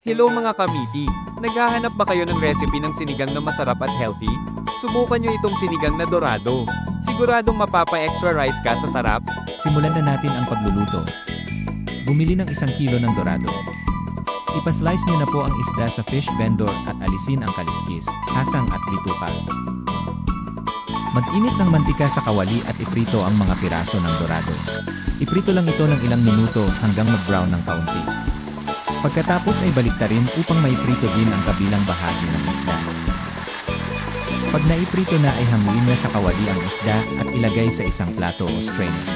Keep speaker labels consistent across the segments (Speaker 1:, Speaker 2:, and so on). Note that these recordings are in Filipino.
Speaker 1: Hello mga kamiti! Naghahanap ba kayo ng recipe ng sinigang na masarap at healthy? Subukan nyo itong sinigang na dorado. Siguradong mapapa-extra rice ka sa sarap.
Speaker 2: Simulan na natin ang pagluluto. Bumili ng 1 kilo ng dorado. Ipaslice nyo na po ang isda sa fish vendor at alisin ang kaliskis, hasang at bituka. Mag-init ng mantika sa kawali at iprito ang mga piraso ng dorado. Iprito lang ito ng ilang minuto hanggang mag-brown ng kaunti. Pagkatapos ay baliktarin upang maiprito din ang kabilang bahagi ng isda. Pag naiprito na ay hanguin na sa kawali ang isda at ilagay sa isang plato o strainer.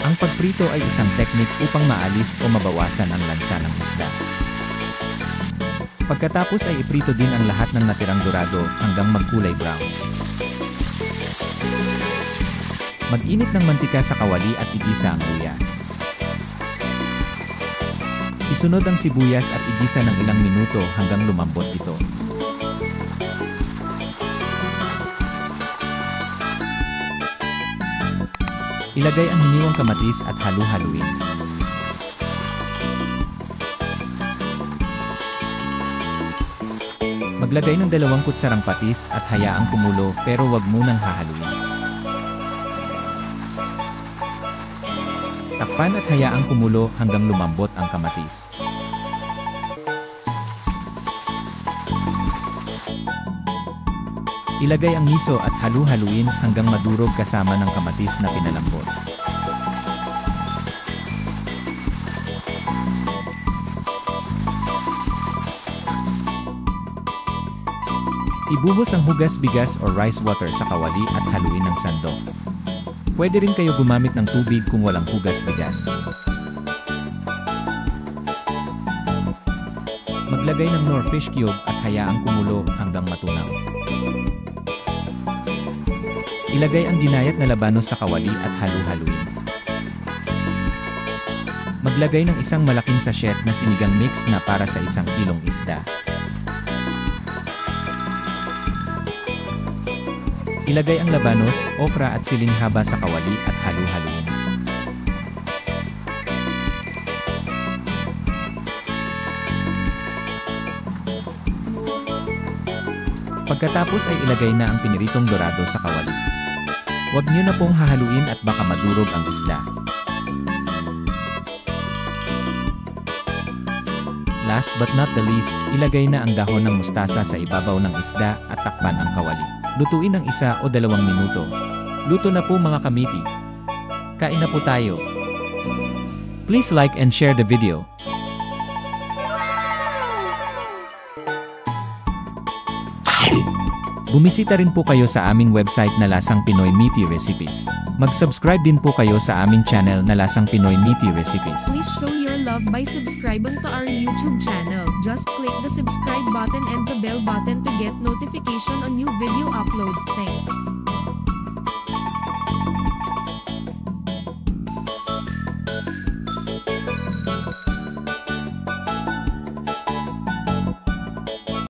Speaker 2: Ang pagprito ay isang teknik upang maalis o mabawasan ang lansa ng isda. Pagkatapos ay iprito din ang lahat ng natirang dorado hanggang magkulay brown. Mag-init ng mantika sa kawali at igisa ang luya. Isunod ang sibuyas at igisa ng ilang minuto hanggang lumambot ito. Ilagay ang hiniwang kamatis at halu-haluin. Maglagay ng 2 kutsarang patis at hayaang kumulo pero wag munang hahaluin. Takpan at hayaang kumulo hanggang lumambot ang kamatis. Ilagay ang miso at halu-haluin hanggang madurog kasama ng kamatis na pinalambot. Ibuhos ang hugas bigas o rice water sa kawali at haluin ng sandok. Pwede rin kayo gumamit ng tubig kung walang hugas bigas. Maglagay ng nor fish cube at hayaang kumulo hanggang matunaw. Ilagay ang dinayat na labanos sa kawali at halu-haluin. Maglagay ng isang malaking sachet na sinigang mix na para sa 1 kilong isda. Ilagay ang labanos, okra at siling haba sa kawali at halu-haluin. Pagkatapos ay ilagay na ang piniritong dorado sa kawali. Huwag niyo na pong hahaluin at baka madurog ang isda. Last but not the least, ilagay na ang dahon ng mustasa sa ibabaw ng isda at takpan ang kawali. Lutuin ng 1 o 2 minuto. Luto na po mga kamiti. Kain na po tayo. Please like and share the video. Bumisita rin po kayo sa aming website na Lasang Pinoy Meaty Recipes. Mag-subscribe din po kayo sa aming channel na Lasang Pinoy Meaty Recipes.
Speaker 3: Please show your love by subscribing to our YouTube channel. Just click the subscribe button and the bell button to get notification on new video uploads. Thanks.